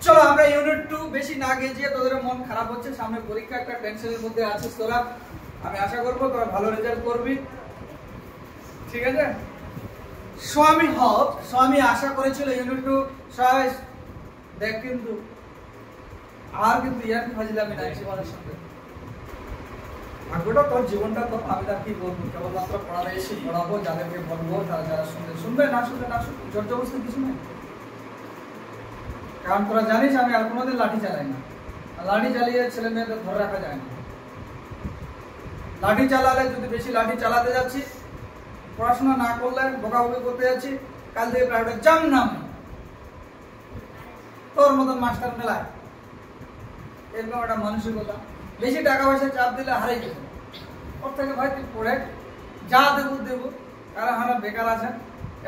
চলো আমরা ইউনিট 2 বেশি না গেজিয়ে, তোদের মন খারাপ হচ্ছে, সামনে পরীক্ষা, একটা টেনশনের মধ্যে আছিস তোরা। আমি আশা করব তোরা ভালো রেজাল্ট করবি, ঠিক আছে? স্বামী আশা করেছিল ইউনিট 2 সবাই দেখ, কিন্তু আর কিন্তু ইয়ার ফাজিলামি নাই জীবনের সঙ্গে। ভাগ্যটা তোর, জীবনটা তোর, আমি তার কি বলবো? কেবলমাত্র পড়াতে এসে পড়াবো, যাদেরকে বলবো তারা যারা শুনবে, না শুনবে না শুনবে, জোর জবরদস্তি কিছু নেই। কারণ তোরা জানিস আমি আর কোনোদিন লাঠি চালাই না, লাঠি চালিয়ে ছেলে মেয়েদের ধরে রাখা যায় না। লাঠি চালালে, যদি বেশি লাঠি চালাতে যাচ্ছি, পড়াশোনা না করলে, বকাবকি করতে যাচ্ছি, কাল থেকে প্রাইভেট জাম নাম তোর মতন মাস্টার মেলায়, এরকম একটা মানসিকতা। বেশি টাকা পয়সা চাপ দিলে হারিয়ে যাবে। ওর থেকে ভাই তুই পড়ে যা দেবো দেবো, কারা হারা বেকার আছে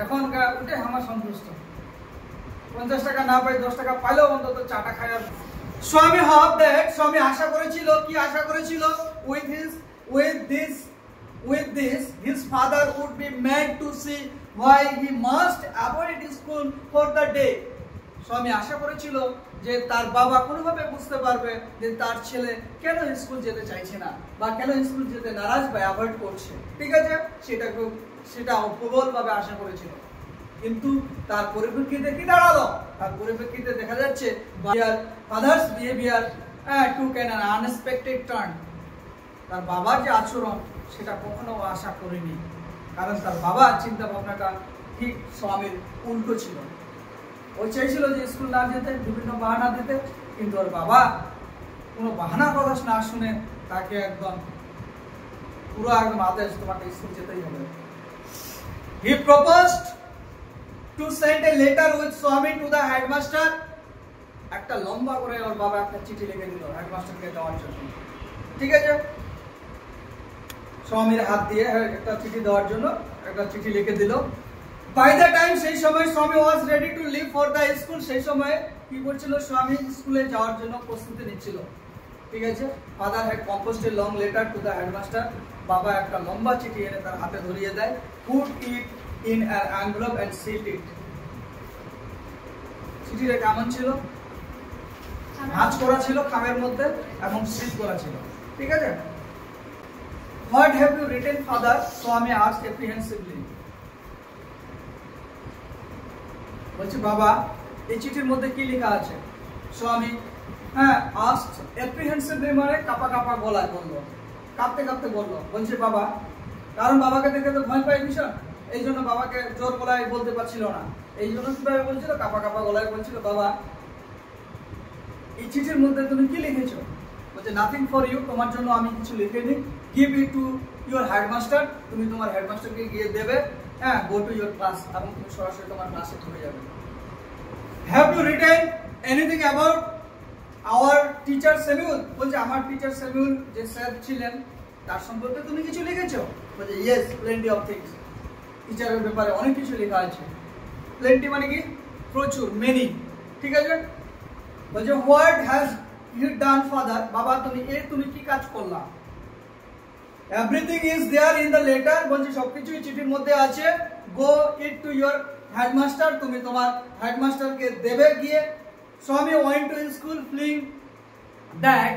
এখনকার, ওটাই আমার সন্তুষ্ট। 50 টাকা না পাই, 10 টাকা পাইলেও অন্তত চাটা খাই। স্বামী আশা করেছিল, কি আশা করেছিল? With this, his father would be made to see why he must avoid school for the day. স্বামী আশা করেছিল যে তার বাবা কোনোভাবে বুঝতে পারবে যে তার ছেলে কেন স্কুল যেতে চাইছে না, বা কেন স্কুল যেতে নারাজ বা অ্যাভয়েড করছে, ঠিক আছে? সেটা প্রবলভাবে আশা করেছিল। কিন্তু তার পরিপ্রেক্ষিতে কি দাঁড়ালো? তার পরিপ্রেক্ষিতে দেখা যাচ্ছে father's behaviour took an unexpected turn. তার বাবার যে আচরণ, সেটা কখনো আশা করেনি। কারণ তার বাবার চিন্তা ভাবনাটা ঠিক স্বামীর উল্টো ছিল। ও চাইছিল যে স্কুল না যেতে, বিভিন্ন বাহানা দিতে, কিন্তু ওর বাবা কোনো বাহানার কথা না শুনে তাকে একদম আদেশ, তোমাকে স্কুল যেতেই হবে। He proposed to send a letter with Swami to the headmaster. একটা লম্বা করে ওর বাবা একটা চিঠি লিখে দিল হেডমাস্টারকে দেওয়ার জন্য, ঠিক আছে? স্বামীর হাত দিয়ে একটা চিঠি দেওয়ার জন্য একটা চিঠি লিখে দিল। বাই দ্য টাইম, সেই সময় Swami was ready to leave for the school. সেই সময় কি করছিল? স্বামী স্কুলে যাওয়ার জন্য প্রস্তুতি নিচ্ছিল, ঠিক আছে? Father had composed a long letter to the headmaster. বাবা একটা লম্বা চিঠি এনে তার হাতে ধরিয়ে দেয়। Put it in an envelope and seal it. চিঠিটা কেমন ছিল? ভাঁজ করা ছিল খামের মধ্যে এবং সিল করা ছিল, ঠিক আছে? What have you written, father? Swami asked apprehensively. বলছি বাবা, এই চিঠির মধ্যে কি লেখা আছে? স্বামী asked apprehensively, মানে কাঁপা কাঁপা গলায় বললো, কাঁপতে কাঁপতে বললো। বলছে বাবা, কারণ বাবাকে দেখে তো ভয় পাই ভীষণ, এই জন্য বাবাকে জোর গলায় বলতে পারছিল না, এই জন্য কিভাবে বলছিল? কাঁপা কাঁপা গলায় বলছিল, বাবা এই চিঠির মধ্যে তুমি কি লিখেছো? বলছে নাথিং ফর ইউ, তোমার জন্য আমি কিছু লিখিনি। Give it to your headmaster, তুমি তোমার হেডমাস্টারকে গিয়ে দেবে। গো টু ইউর ক্লাস, এবং তুমি সরাসরি তোমার ক্লাসে চলে যাবে। Have you written anything about our teacher Samuel? বলছে আমার টিচার স্যামুয়েল যে স্যার ছিলেন, তার সম্পর্কে তুমি কিছু লিখেছো? বলছে ইয়েস, প্লেন্টি অফ থিংস। টিচারের ব্যাপারে অনেক কিছু লেখা আছে। প্লেন্টি মানে কি? প্রচুর, মেনি, ঠিক আছে? বলছে what has you done father? বাবা তুমি কি কাজ করলা? Everything is there in the letter. বলছে সবকিছুই চিঠির মধ্যে আছে। Go it to your headmaster, তুমি তোমার হেডমাস্টারকে দেবে গিয়ে। Swami went to school fling that.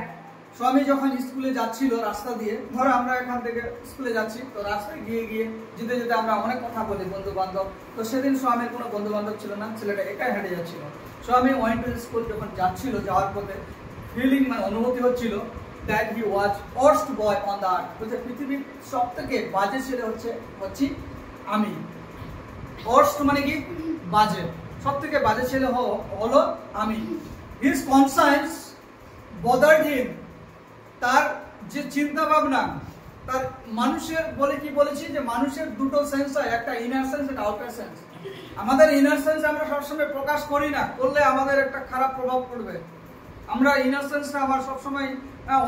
Swami যখন স্কুলে যাচ্ছিল রাস্তা দিয়ে, ধরো আমরা এখান থেকে স্কুলে যাচ্ছি, তো রাস্তায় গিয়ে যেতে যেতে আমরা অনেক কথা বলি বন্ধু বান্ধব। তো সেদিন স্বামীর কোনো বন্ধু বান্ধব ছিল না, ছেলেটা একাই হেঁটে যাচ্ছিল। স্বামী ওয়েন্ট টু স্কুল যখন যাচ্ছিল, যাওয়ার পথে ফিলিং মানে অনুভূতি হচ্ছিল that he was worst boy on the earth. বলছে পৃথিবীর সবথেকে বাজে ছেলে হচ্ছি আমি। worst মানে কি? বাজে, সবথেকে বাজে ছেলে হলো আমি। his conscience bothered him. তার যে চিন্তা ভাবনা, তার মানুষের বলেছি যে মানুষের দুটো সেন্স হয়, একটা ইনার সেন্স, একটা আউটার সেন্স। আমাদের ইনার সেন্স আমরা সবসময় প্রকাশ করি না, করলে আমাদের একটা খারাপ প্রভাব পড়বে। আমরা ইনার সেন্সটা আমার সবসময়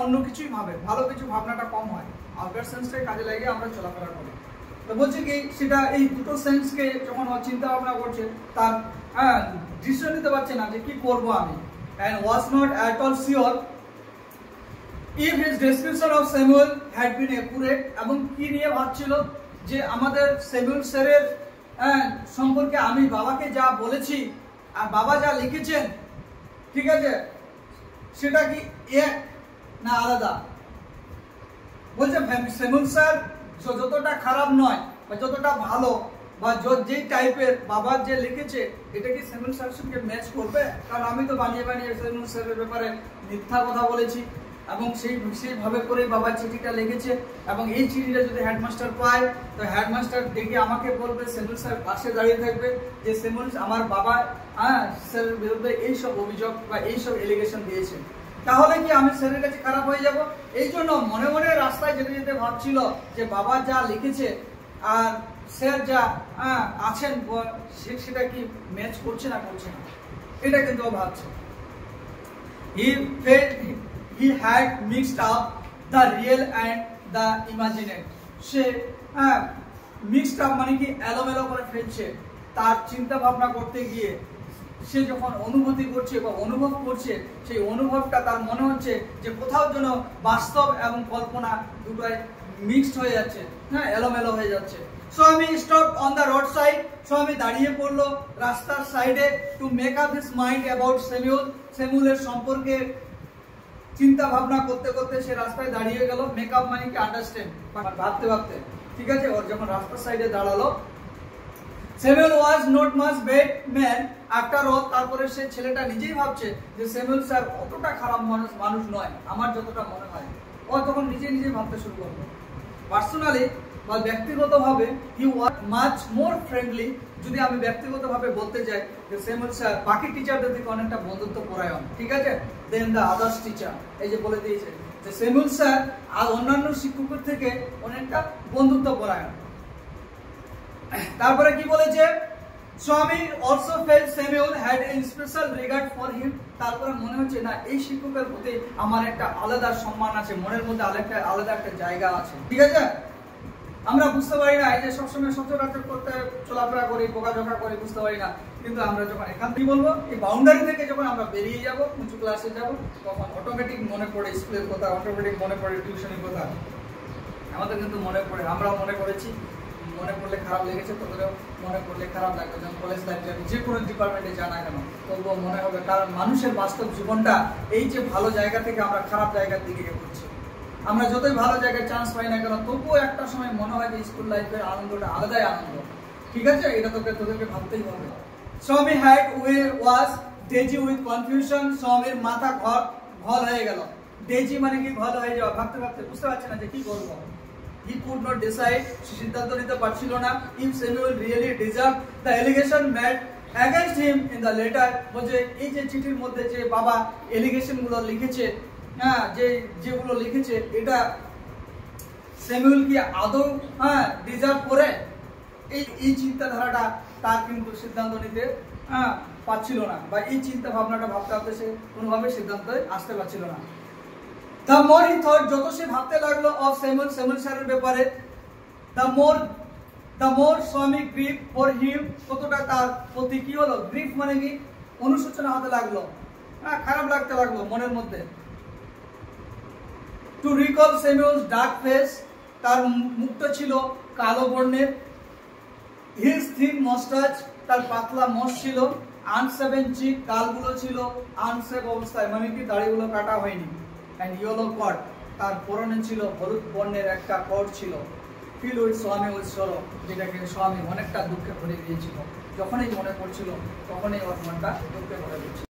অন্য কিছুই ভাবে, ভালো কিছু ভাবনাটা কম হয়, আউটার সেন্সটাই কাজে লাগিয়ে আমরা চলাফেরা করি। তো বলছি কি, সেটা এই দুটো সেন্সকে যখন চিন্তা ভাবনা করছে, তার ডিসিশন নিতে পারছে না যে কি করব আমি। and was not at all sure if his description of Samuel had been accurate. এবং কি নিয়ে ভাবছিল যে আমাদের স্যামুয়েল স্যারের সম্পর্কে আমি বাবাকে যা বলেছি আর বাবা যা লিখেছেন ঠিক আছে, সেটা কি এক না আলাদা? বলছে স্যামুয়েল স্যার যতটা খারাপ নয় বা যতটা ভালো বা যে টাইপের বাবার যে লিখেছে, এটা কি স্যামুয়েল স্যারের সঙ্গে ম্যাচ করবে? কারণ আমি তো বানিয়ে বানিয়ে স্যামুয়েল স্যারের ব্যাপারে মিথ্যা কথা বলেছি এবং সেইভাবে করে বাবার চিঠিটা লিখেছে। এবং এই চিঠিটা যদি হেডমাস্টার পায়, তো হেডমাস্টার দেখে আমাকে বলবে, স্যামুয়েল স্যার পাশে দাঁড়িয়ে থাকবে যে স্যামুয়েল আমার বাবা স্যারের বিরুদ্ধে এইসব অভিযোগ বা এইসব এলিগেশন দিয়েছে। তাহলে কি আমি স্যারের কাছে খারাপ হয়ে যাব? এই জন্য মনে মনে রাস্তায় যেতে যেতে ভাবছিল যে বাবা যা লিখেছে আর স্যার যা আছেন সেটা কি ম্যাচ করছে না করছে না, এটা কিন্তু ভাবছে। He had mixed up the real and the imaginary. Say mixed up মানে কি এলোমেলো করে ফেলছে। তার চিন্তা ভাবনা করতে গিয়ে সে যখন অনুভূতি করছে বা অনুভব করছে, সেই অনুভবটা তার মনে হচ্ছে যে কোথাও যেন বাস্তব এবং কল্পনা দুটোই মিক্সড হয়ে যাচ্ছে, এলোমেলো হয়ে যাচ্ছে। সো আমি stop on the road side, so আমি দাঁড়িয়ে পড়লো রাস্তার সাইডে to make up his mind about স্যামুয়েলের সম্পর্কে চিন্তা ভাবনা করতে করতে সে রাস্তায় দাঁড়িয়ে গেল। মেক আপ মানে কি আন্ডারস্ট্যান্ড, ভাবতে ভাবতে, ঠিক আছে। ওর যখন রাস্তার সাইডে দাঁড়ালো, Samuel was not much bad man after all, তারপরে সে ছেলেটা নিজেই ভাবছে যে স্যামুয়েল স্যার অতটা খারাপ মানুষ নয় আমার যতটা মনে হয়। ও তখন নিজে ভাবতে শুরু করলো। পার্সোনালি বা ব্যক্তিগতভাবে হি ওয়াজ মাচ মোর ফ্রেন্ডলি, যদি আমি ব্যক্তিগতভাবে বলতে যাই যে স্যামুয়েল স্যার বাকি টিচারদের থেকে অনেকটা বন্ধুত্ব পরায়ণ, ঠিক আছে, দেন দ্য আদার্স টিচার। এই যে বলে দিয়েছে যে স্যামুয়েল স্যার আর অন্যান্য শিক্ষকের থেকে অনেকটা বন্ধুত্ব পরায়ণ। তারপরে কি বলেছে, স্বামী also felt Samuel had a special regard for him. তারপরে মনে হচ্ছে না, এই শিক্ষকের প্রতি আমার একটা আলাদা সম্মান আছে, মনের মধ্যে আলাদা একটা জায়গা আছে, ঠিক আছে। আমরা বুঝতে পারি না, এই যে সবসময় সচরাচর করতে চলাফেরা করি, বোকাঝোকা করি, বুঝতে পারি না। কিন্তু আমরা যখন এখান থেকে বলবো, এই বাউন্ডারি থেকে যখন আমরা বেরিয়ে যাব, উঁচু ক্লাসে যাব, তখন অটোমেটিক মনে পড়ে স্কুলের কথা, অটোমেটিক মনে পড়ে টিউশনের কথা। আমাদের কিন্তু মনে পড়ে, আমরাও মনে করেছি। মনে পড়লে খারাপ লেগেছে, তোদেরও মনে পড়লে খারাপ লাগবে। যখন কলেজ লাইফ যাবে, যে কোনো ডিপার্টমেন্টে যা না কেন, তবুও মনে হবে। কারণ মানুষের বাস্তব জীবনটা এই যে ভালো জায়গা থেকে আমরা খারাপ জায়গার দিকে এগোচ্ছি। আমরা যতই ভালো জায়গায় চান্স পাই না কেন, তবুও একটা সময় মনে হয় যে স্কুল লাইফের আনন্দটা আলাদাই আনন্দ, ঠিক আছে। এটা তোদেরকে ভাবতেই হবে। স্বামী had was daisy with confusion, স্বামীর মাথা ঘল হয়ে গেল। ডেজি মানে কি ঘল হয়ে যাওয়া, ভাবতে ভাবতে বুঝতে পারছে না যে কি করবো। He could not decide, সিদ্ধান্ত নিতে পারছিল না। If Samuel really deserved the allegation made against him in the letter, বলে এই যে চিঠির মধ্যে যে বাবা এলিগেশন গুলো লিখেছে, যেগুলো লিখেছে, এটা স্যামুয়েল কি আদৌ ডিজার্ভ করে? এই চিন্তাধারাটা তার কিন্তু সিদ্ধান্ত নিতে পারছিল না, বা এই চিন্তা ভাবনাটা ভাবতে ভাবতে সে কোনোভাবে সিদ্ধান্তে আসতে পারছিল না। The more he thought, যত সে ভাবতে লাগলো of স্যামুয়েল স্যারের ব্যাপারে, the more স্বামী গ্রিপ for him, কতটা তার প্রতি কি হলো, গ্রিপ মানে কি অনুশোচনা হতে লাগলো, খারাপ লাগতে লাগলো মনের মধ্যে। To recall Samuel's dark face, তার মুখটা ছিল কালো বর্ণের। His thin mustache, তার পাতলা মোষ ছিল। Unshaven cheek, গালগুলো ছিল আনশেভ অবস্থায়, মানে কি দাড়িগুলো কাটা হয়নি। And yellow coat, তার পরনে ছিল হলুদ বর্ণের একটা কোট ছিল। Filled with স্বামী with sorrow, যেটাকে স্বামী অনেকটা দুঃখে ভরে দিয়েছিল। যখনই মনে পড়ছিল, তখনই ওর মনটা দুঃখে ভরে দিয়েছিল।